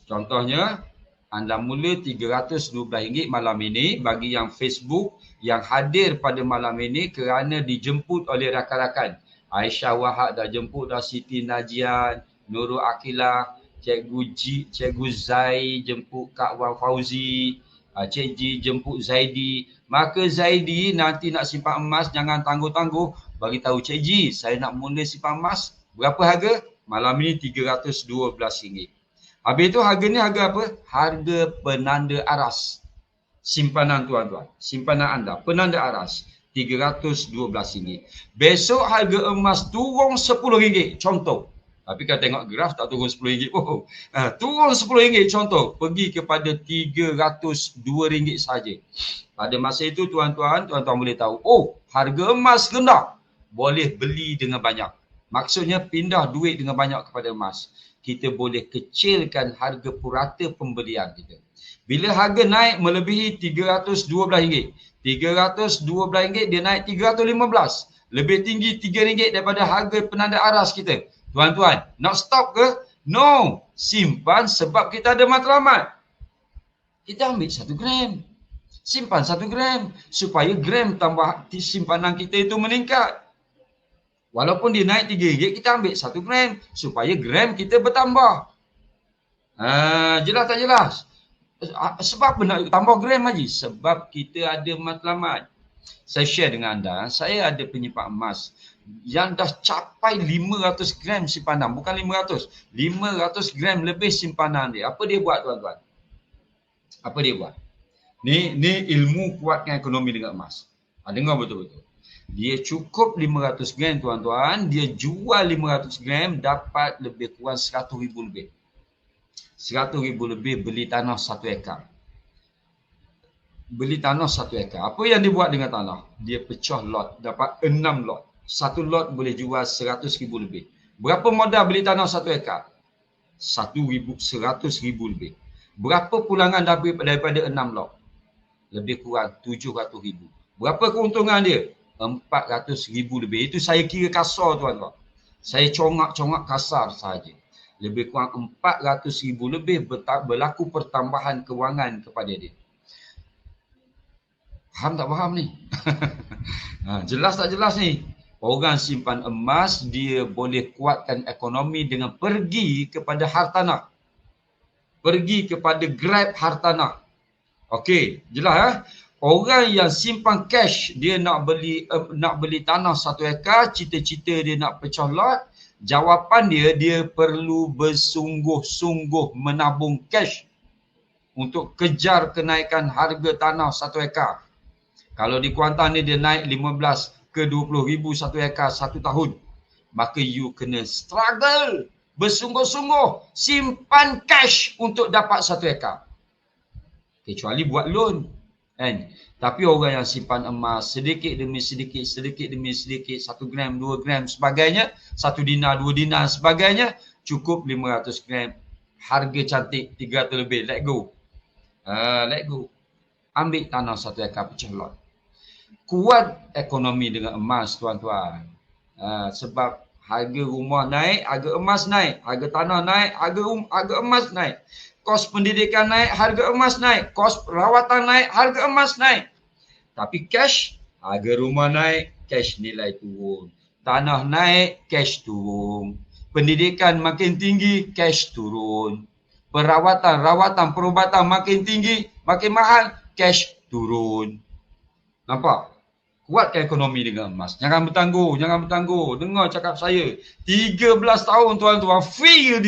Contohnya, anda mula RM312 malam ini bagi yang Facebook yang hadir pada malam ini kerana dijemput oleh rakan-rakan. Aisyah Wahab dah jemput dah, Siti Najian, Nurul Akilah, Cikgu Zai jemput Kak Wan Fauzi, Cik Ji jemput Zaidi. Maka Zaidi nanti nak simpan emas jangan tangguh-tangguh, bagi tahu Cik Ji, saya nak mula simpan emas. Berapa harga? Malam ini RM312. Habis itu harga ni harga apa? Harga penanda aras. Simpanan tuan-tuan. Simpanan anda. Penanda aras. RM312. Besok harga emas turun RM10. Contoh. Tapi kalau tengok graf tak turun RM10 pun. Turun RM10 contoh. Pergi kepada RM302 saja. Pada masa itu tuan-tuan boleh tahu. Harga emas rendah. Boleh beli dengan banyak. Maksudnya pindah duit dengan banyak kepada emas. Kita boleh kecilkan harga purata pembelian kita. Bila harga naik melebihi RM312, RM312 dia naik RM315. Lebih tinggi RM3 daripada harga penanda aras kita. Tuan-tuan, nak stop ke? No. Simpan sebab kita ada matlamat. Kita ambil 1 gram. Simpan 1 gram. Supaya gram tambah simpanan kita itu meningkat. Walaupun dia naik RM3, kita ambil 1 gram supaya gram kita bertambah. Jelas tak jelas? Sebab nak tambah gram Haji? Sebab kita ada matlamat. Saya share dengan anda, saya ada penyimpan emas yang dah capai 500 gram simpanan. Bukan 500, 500 gram lebih simpanan dia. Apa dia buat tuan-tuan? Apa dia buat? Ni ilmu kuatkan ekonomi dengan emas. Dengar betul-betul. Dia cukup 500 gram tuan-tuan, dia jual 500 gram dapat lebih kurang 100,000 lebih. 100,000 lebih beli tanah 1 ekar. Beli tanah 1 ekar. Apa yang dia buat dengan tanah? Dia pecah lot, dapat 6 lot. Satu lot boleh jual 100,000 lebih. Berapa modal beli tanah 1 ekar? 100,000 lebih. Berapa pulangan daripada 6 lot? Lebih kurang 700,000. Berapa keuntungan dia? 400,000 lebih. Itu saya kira kasar tuan-tuan. Saya congak-congak kasar saja. Lebih kurang 400,000 lebih berlaku pertambahan kewangan kepada dia. Faham tak faham ni? Jelas tak jelas ni? Orang simpan emas, dia boleh kuatkan ekonomi dengan pergi kepada hartanah. Pergi kepada grab hartanah. Okey, jelas Orang yang simpan cash, dia nak beli tanah 1 ekar, cita-cita dia nak pecah lot, jawapan dia perlu bersungguh-sungguh menabung cash untuk kejar kenaikan harga tanah 1 ekar. Kalau di Kuantan ni dia naik 15 ke 20,000 1 ekar 1 tahun, maka you kena struggle, bersungguh-sungguh, simpan cash untuk dapat 1 ekar. Kecuali buat loan. Tapi orang yang simpan emas sedikit demi sedikit, 1 gram, 2 gram sebagainya, 1 dinar, 2 dinar sebagainya, cukup 500 gram, harga cantik 300 lebih, let go. Let go. Ambil tanah 1 ekar pecah lot. Kuat ekonomi dengan emas tuan-tuan. Sebab harga rumah naik, harga emas naik, harga tanah naik, harga emas naik. Kos pendidikan naik, harga emas naik. Kos perawatan naik, harga emas naik. Tapi cash, harga rumah naik, cash nilai turun. Tanah naik, cash turun. Pendidikan makin tinggi, cash turun. Rawatan, perubatan makin tinggi, makin mahal, cash turun. Nampak? Kuatkan ekonomi dengan emas. Jangan bertangguh. Dengar cakap saya. 13 tahun tuan-tuan, feel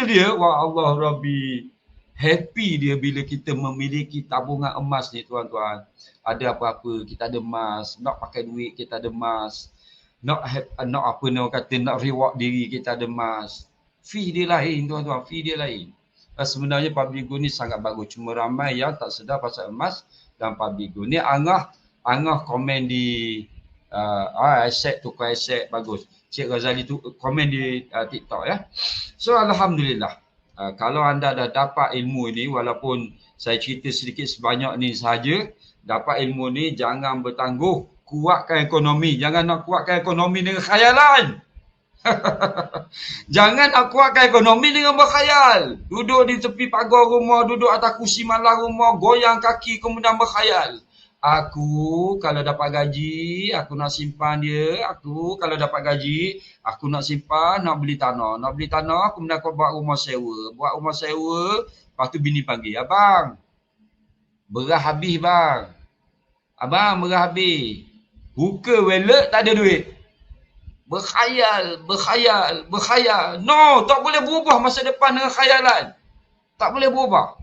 dia, wah Allah Rabbi, happy dia bila kita memiliki tabungan emas ni tuan-tuan. Ada apa-apa, kita ada emas. Nak pakai duit, kita ada emas. Nak apa nak kata, nak reward diri, kita ada emas. Fee dia lain tuan-tuan, fee dia lain. Sebenarnya Pabigo ni sangat bagus. Cuma ramai yang tak sedar pasal emas dan Pabigo. Ni Angah komen di aset, tukar aset, bagus. Cik Razali tu komen di TikTok ya. So alhamdulillah. Kalau anda dah dapat ilmu ini, walaupun saya cerita sedikit sebanyak ni saja, dapat ilmu ni jangan bertangguh, kuatkan ekonomi. Jangan nak kuatkan ekonomi dengan khayalan. Jangan nak kuatkan ekonomi dengan berkhayal. Duduk di tepi pagar rumah, duduk atas kursi malah rumah, goyang kaki kemudian berkhayal. Aku kalau dapat gaji, aku nak simpan dia. Aku kalau dapat gaji, aku nak simpan, nak beli tanah. Nak beli tanah, aku buat rumah sewa. Buat rumah sewa, lepas tu bini panggil, abang, berah habis bang. Abang, berah habis. Buka wallet, tak ada duit. Berkhayal. No, tak boleh berubah masa depan dengan khayalan. Tak boleh berubah.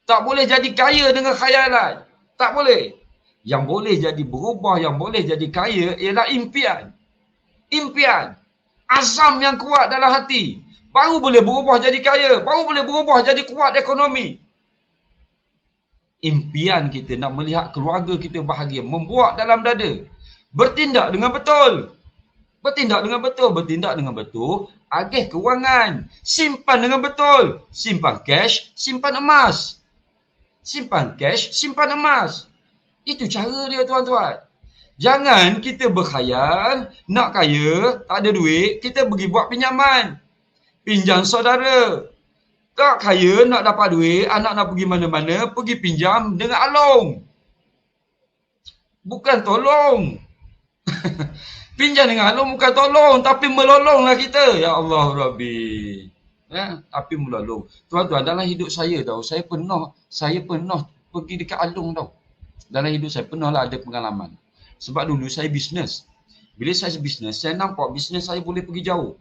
Tak boleh jadi kaya dengan khayalan. Tak boleh. Yang boleh jadi berubah, yang boleh jadi kaya ialah impian. Impian. Azam yang kuat dalam hati. Baru boleh berubah jadi kaya. Baru boleh berubah jadi kuat ekonomi. Impian kita nak melihat keluarga kita bahagia. Membuat dalam dada. Bertindak dengan betul. Bertindak dengan betul. Agih kewangan. Simpan dengan betul. Simpan cash, simpan emas. Simpan cash, simpan emas. Itu cara dia tuan-tuan. Jangan kita berkhayal, nak kaya, tak ada duit, kita pergi buat pinjaman. Pinjam saudara. Tak kaya, nak dapat duit, anak nak pergi mana-mana, pergi pinjam dengan along. Bukan tolong. Pinjam dengan along bukan tolong, tapi melolonglah kita. Ya Allah Rabbi. Tapi melolong. Tuan-tuan, dalam hidup saya tau, saya pernah pergi dekat along tau. Dalam hidup saya pernah lah ada pengalaman. Sebab dulu saya bisnes. Bila saya bisnes, saya nampak bisnes saya boleh pergi jauh.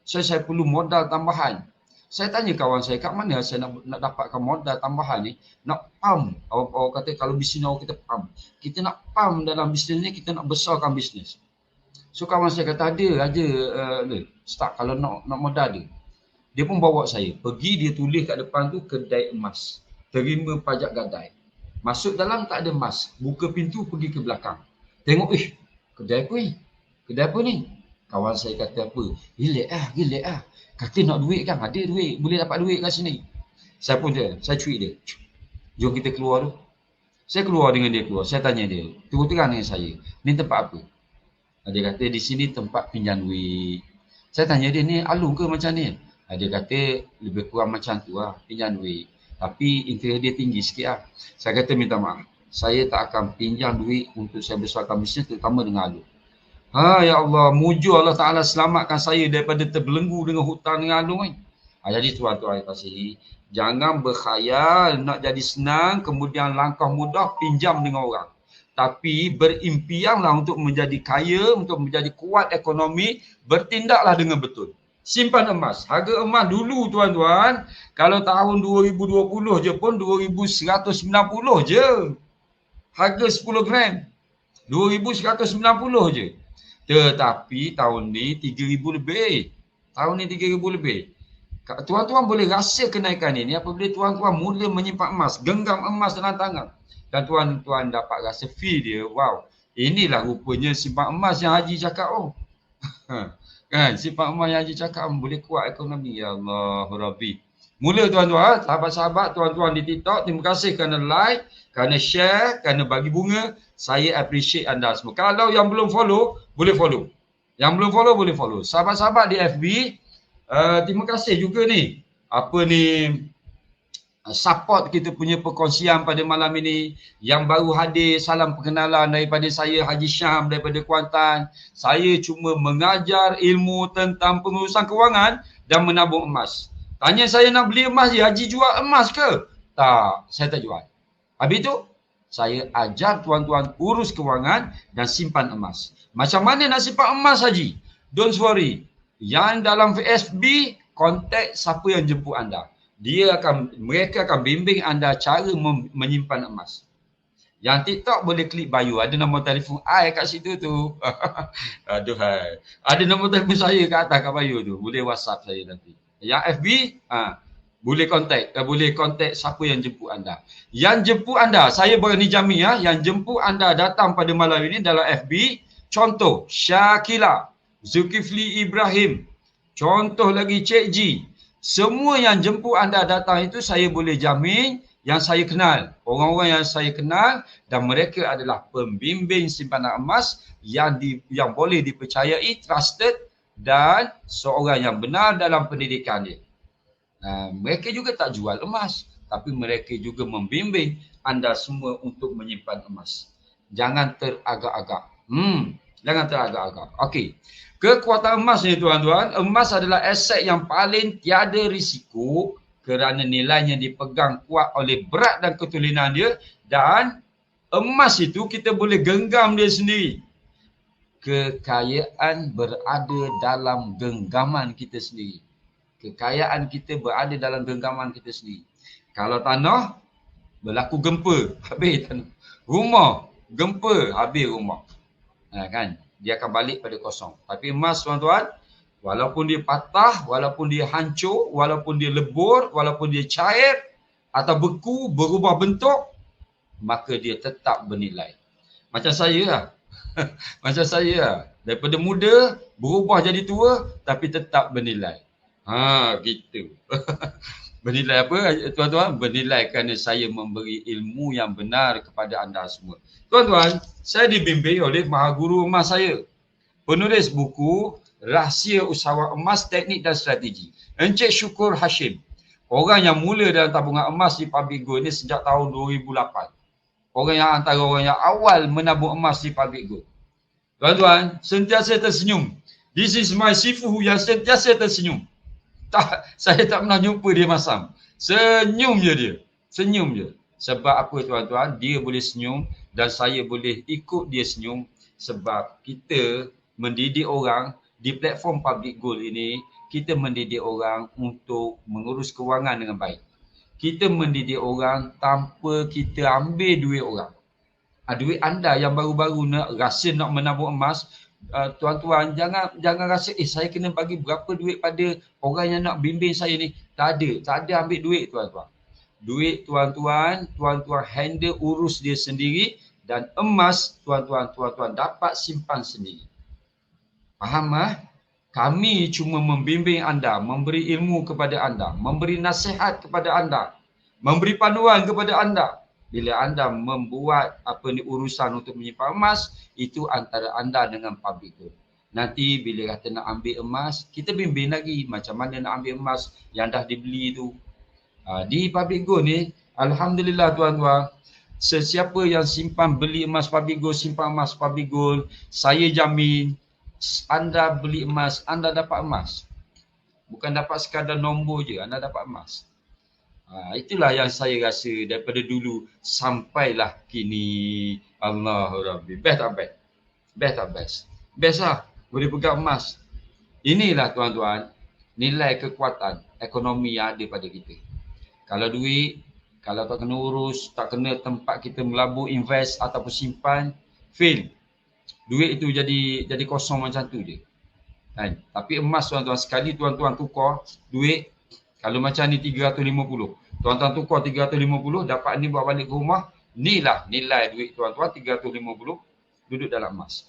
Saya perlu modal tambahan. Saya tanya kawan saya, kat mana saya nak dapatkan modal tambahan ni? Nak pump. Orang kata kalau bisnes awak kita pump. Kita nak pump dalam bisnes ni, kita nak besarkan bisnes. So kawan saya kata ada start kalau nak modal ada. Dia pun bawa saya. Pergi dia tulis kat depan tu kedai emas. Terima pajak gadai. Masuk dalam tak ada emas. Buka pintu pergi ke belakang. Tengok, kedai apa ni? Kedai apa ni? Kawan saya kata apa? Relax lah. Kata nak duit kan? Ada duit. Boleh dapat duit kat sini. Saya cuit dia. Jom kita keluar tu. Saya keluar dengan dia keluar. Saya tanya dia. Terus terang dengan saya. Ni tempat apa? Dia kata di sini tempat pinjam duit. Saya tanya dia, ni alung ke macam ni? Dia kata lebih kurang macam tu lah. Pinjam duit. Tapi interest dia tinggi sikit lah. Saya kata minta maaf. Saya tak akan pinjam duit untuk saya besarkan bisnes terutama dengan alung. Ya Allah, mujur Allah Ta'ala selamatkan saya daripada terbelenggu dengan hutang dengan alung ni. Jadi tuan-tuan kasih, jangan berkhayal nak jadi senang kemudian langkah mudah pinjam dengan orang. Tapi berimpianlah untuk menjadi kaya, untuk menjadi kuat ekonomi, bertindaklah dengan betul. Simpan emas. Harga emas dulu tuan-tuan, kalau tahun 2020 je pun 2,190 je. Harga 10 gram. 2,190 je. Tetapi tahun ni 3,000 lebih. Tahun ni 3,000 lebih. Tuan-tuan boleh rasa kenaikan ini apabila tuan-tuan mula menyimpan emas, genggam emas dalam tangan. Dan tuan-tuan dapat rasa feel dia, wow, inilah rupanya simpan emas yang Haji cakap. Kan, simpan emas yang Haji cakap boleh kuat ekonomi. Ya Allah, Rabbi. Mula tuan-tuan, sahabat-sahabat, tuan-tuan di TikTok, terima kasih kerana like, kerana share, kerana bagi bunga. Saya appreciate anda semua. Kalau yang belum follow, boleh follow. Yang belum follow, boleh follow. Sahabat-sahabat di FB, terima kasih juga ni. Support kita punya perkongsian pada malam ini. Yang baru hadir, salam perkenalan daripada saya Haji Syam daripada Kuantan. Saya cuma mengajar ilmu tentang pengurusan kewangan dan menabung emas. Tanya saya nak beli emas, Haji jual emas ke? Tak, saya tak jual. Habis tu, saya ajar tuan-tuan urus kewangan dan simpan emas. Macam mana nak simpan emas, Haji? Don't worry. Yang dalam FB, kontak siapa yang jemput anda. Mereka akan bimbing anda cara menyimpan emas. Yang TikTok boleh klik bio. Ada nombor telefon I kat situ tu. Aduhai. Ada nombor telefon saya kat atas kat bio tu. Boleh WhatsApp saya nanti. Yang FB, boleh kontak siapa yang jemput anda. Yang jemput anda, saya berani jamin ya, yang jemput anda datang pada malam ini dalam FB, contoh Syakila, Zulkifli Ibrahim, contoh lagi Cik G. Semua yang jemput anda datang itu saya boleh jamin yang saya kenal. Orang-orang yang saya kenal dan mereka adalah pembimbing simpanan emas yang boleh dipercayai, trusted dan seorang yang benar dalam pendidikan dia. Mereka juga tak jual emas, tapi mereka juga membimbing anda semua untuk menyimpan emas. Jangan teragak-agak. Jangan teragak-agak. Okey. Kekuatan emas ni tuan-tuan, emas adalah aset yang paling tiada risiko kerana nilainya dipegang kuat oleh berat dan ketulinan dia, dan emas itu kita boleh genggam dia sendiri. Kekayaan berada dalam genggaman kita sendiri. Kekayaan kita berada dalam genggaman kita sendiri. Kalau tanah, berlaku gempa, habis tanah. Rumah, gempa, habis rumah. Kan? Dia akan balik pada kosong. Tapi emas tuan-tuan, walaupun dia patah, walaupun dia hancur, walaupun dia lebur, walaupun dia cair atau beku, berubah bentuk, maka dia tetap bernilai. Macam saya lah. Macam saya lah. Daripada muda, berubah jadi tua, tapi tetap bernilai. Gitu. Bernilai apa tuan-tuan? Bernilai kerana saya memberi ilmu yang benar kepada anda semua. Tuan-tuan, saya dibimbing oleh Maha Guru emas saya. Penulis buku Rahsia Usahawan Emas, Teknik dan Strategi. Encik Syukur Hashim. Orang yang mula dalam tabungan emas di Public Gold ni sejak tahun 2008. Orang yang antara orang yang awal menabung emas di Public Gold. Tuan-tuan, sentiasa tersenyum. This is my sifu yang sentiasa tersenyum. Saya tak pernah jumpa dia masam. Senyum je dia. Senyum je. Sebab apa tuan-tuan? Dia boleh senyum dan saya boleh ikut dia senyum sebab kita mendidik orang di platform Public Gold ini, kita mendidik orang untuk mengurus kewangan dengan baik. Kita mendidik orang tanpa kita ambil duit orang. Duit anda yang baru-baru nak rasa nak menabung emas, tuan-tuan jangan rasa saya kena bagi berapa duit pada orang yang nak bimbing saya ni. Tak ada ambil duit tuan-tuan. Duit tuan-tuan handle, urus dia sendiri, dan emas tuan-tuan dapat simpan sendiri. Faham Kami cuma membimbing anda, memberi ilmu kepada anda, memberi nasihat kepada anda, memberi panduan kepada anda. Bila anda membuat urusan untuk menyimpan emas, itu antara anda dengan Public Gold. Nanti bila kata nak ambil emas, kita bimbing lagi macam mana nak ambil emas yang dah dibeli tu. Di Public Gold ni, alhamdulillah tuan-tuan, sesiapa yang beli emas Public Gold, simpan emas Public Gold, saya jamin anda beli emas, anda dapat emas. Bukan dapat sekadar nombor je, anda dapat emas. Itulah yang saya rasa daripada dulu sampailah kini. Allahu Rabbi. Best tak best? Best tak best? Best lah. Boleh pegang emas. Inilah tuan-tuan, nilai kekuatan ekonomi yang ada pada kita. Kalau duit, kalau tak kena urus, tak kena tempat kita melabur, invest ataupun simpan, fail. Duit itu jadi kosong macam tu je. Kan? Tapi emas tuan-tuan, sekali tuan-tuan tukar duit, kalau macam ni 350. Tuan-tuan tukar 350, dapat ni bawa balik ke rumah. Inilah nilai duit tuan-tuan, 350 duduk dalam emas.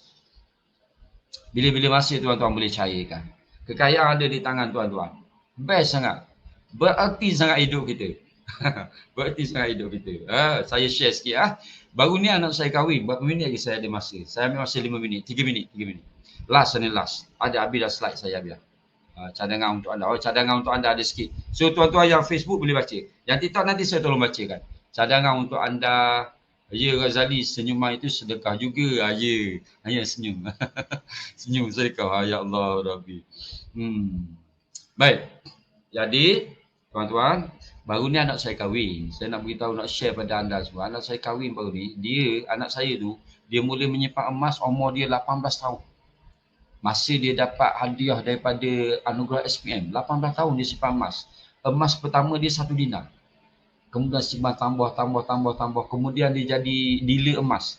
Bila-bila masa tuan-tuan boleh cairkan. Kekayaan ada di tangan tuan-tuan. Best sangat. Berarti sangat hidup kita. Berarti sangat hidup kita. Saya share sikit. Baru ni anak saya kahwin. Berapa minit lagi saya ada masa? Saya ambil masa 5 minit. 3 minit. Last. Ada habis dah slide saya habis dah. Cadangan untuk anda. Cadangan untuk anda ada sikit. So tuan-tuan yang Facebook boleh baca. Yang TikTok nanti saya tolong bacakan. Cadangan untuk anda. Ya Ghazali, senyuman itu sedekah juga. Ya senyum. Senyum sedekah. Ya Allah Rabbi. Baik. Jadi tuan-tuan, baru ni anak saya kahwin. Saya nak beritahu, nak share pada anda semua. Anak saya kahwin baru ni. Anak saya tu, dia mula menyimpan emas umur dia 18 tahun. Masa dia dapat hadiah daripada anugerah SPM, 18 tahun dia simpan emas. Emas pertama dia 1 dinar. Kemudian simpan tambah. Kemudian dia jadi dealer emas.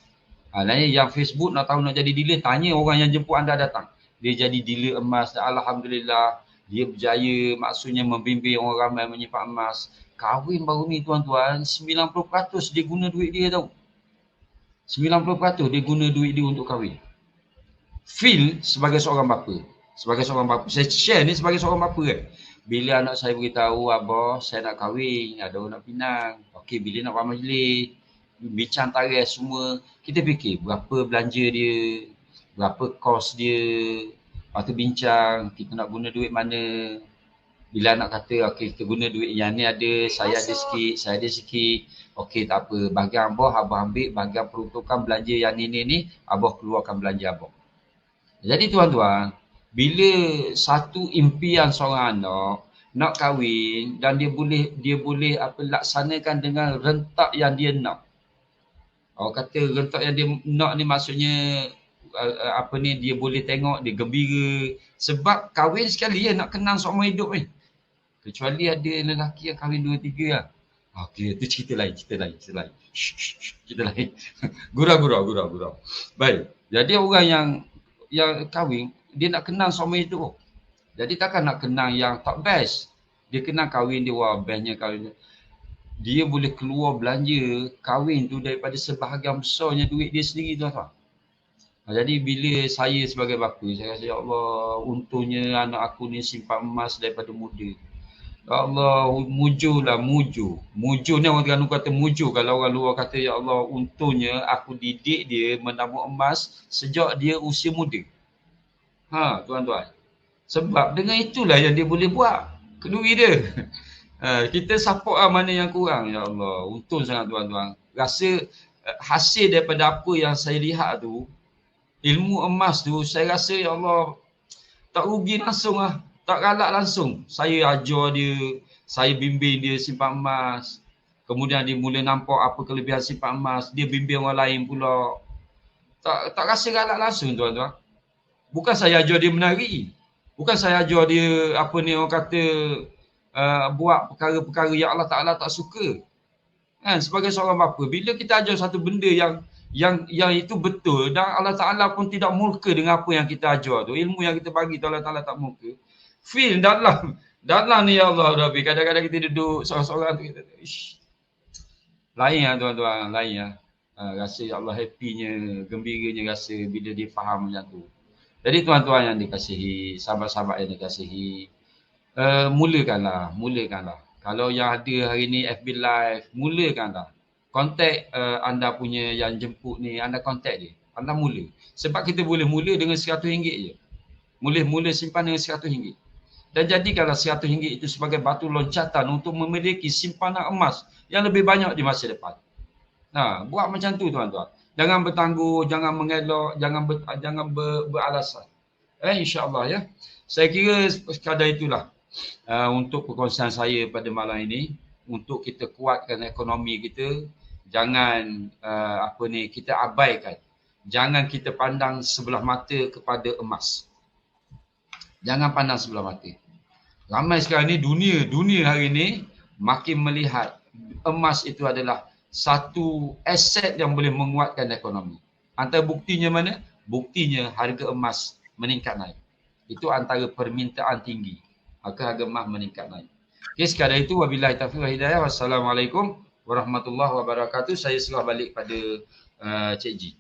Yang Facebook nak tahu nak jadi dealer, tanya orang yang jemput anda datang. Dia jadi dealer emas. Alhamdulillah, dia berjaya, maksudnya membimbing orang ramai menyimpan emas. Kahwin baru ni tuan-tuan, 90% dia guna duit dia tau. 90% dia guna duit dia untuk kahwin. Feel sebagai seorang bapa. Saya share ni sebagai seorang bapa kan. Bila anak saya beritahu, abah saya nak kahwin, ada orang nak pinang. Okey, bila nak buat majlis, bincang tarikh semua, kita fikir berapa belanja dia, berapa kos dia. Lepas tu bincang, kita nak guna duit mana. Bila nak kata, okey kita guna duit yang ni ada, saya ada sikit. Okey tak apa, bahagian abah ambil, bahagian peruntukan belanja yang ni, abah keluarkan belanja abah. Jadi tuan-tuan, bila satu impian seorang anak nak kahwin dan dia boleh laksanakan dengan rentak yang dia nak. Orang kata rentak yang dia nak ni maksudnya dia boleh tengok, dia gembira. Sebab kahwin sekali nak kenang seumur hidup ni. Kecuali ada lelaki yang kahwin 2-3 lah. Okey, itu cerita lain. Cerita lain. Gurau. Baik. Jadi orang yang kahwin, dia nak kenang seumur hidup. Jadi takkan nak kenang yang tak best. Dia kenang kahwin dia, wah bestnya kahwin dia. Dia boleh keluar belanja kahwin tu daripada sebahagian besarnya duit dia sendiri tuan-tuan. Jadi bila saya sebagai bapa, saya rasa ya Allah, untungnya anak aku ni simpan emas daripada muda. Ya Allah, muju. Muju ni orang Terengganu kata muju. Kalau orang luar kata ya Allah, untungnya aku didik dia menabung emas sejak dia usia muda. Tuan-tuan. Sebab dengan itulah yang dia boleh buat kenduri dia. Kita support mana yang kurang. Ya Allah, untung sangat tuan-tuan. Rasa hasil daripada apa yang saya lihat tu, ilmu emas tu, saya rasa ya Allah, tak rugi langsung tak galak langsung. Saya ajar dia, saya bimbing dia simpan emas. Kemudian dia mula nampak apa kelebihan simpan emas, dia bimbing orang lain pula. Tak rasa galak langsung tuan-tuan. Bukan saya ajar dia menari. Bukan saya ajar dia apa ni orang kata buat perkara-perkara yang Allah Taala tak suka. Kan, sebagai seorang bapa, bila kita ajar satu benda yang itu betul dan Allah Taala pun tidak murka dengan apa yang kita ajar tu, ilmu yang kita bagi tu Allah Taala tak murka. Feel dalam ni ya Allah Rabbi. Kadang-kadang kita duduk seorang-seorang tu kita lain lah tuan-tuan, lain lah. Rasa Allah happynya, gembiranya rasa bila dia faham macam tu. Jadi tuan-tuan yang dikasihi, sahabat-sahabat yang dikasihi, mulakanlah. Kalau yang ada hari ni FB Live, mulakanlah. Kontak anda punya yang jemput ni, anda kontak dia. Anda mula. Sebab kita boleh mula dengan RM100 je. Mula simpan dengan RM100. Dan jadikanlah RM100 itu sebagai batu loncatan untuk memiliki simpanan emas yang lebih banyak di masa depan. Nah, buat macam tu tuan-tuan. Jangan bertangguh, jangan mengelak, jangan beralasan. InsyaAllah ya. Saya kira sekadar itulah untuk perkongsian saya pada malam ini. Untuk kita kuatkan ekonomi kita. Jangan kita abaikan. Jangan kita pandang sebelah mata kepada emas. Jangan pandang sebelah mata. Ramai sekarang ni dunia hari ni makin melihat emas itu adalah satu aset yang boleh menguatkan ekonomi. Antara buktinya mana? Buktinya harga emas meningkat naik. Itu antara permintaan tinggi. Maka harga emas meningkat naik. Okey, sekadar itu. Wabillahi taufiq wal hidayah. Wassalamualaikum warahmatullahi wabarakatuh. Saya serah balik pada Cik Ji.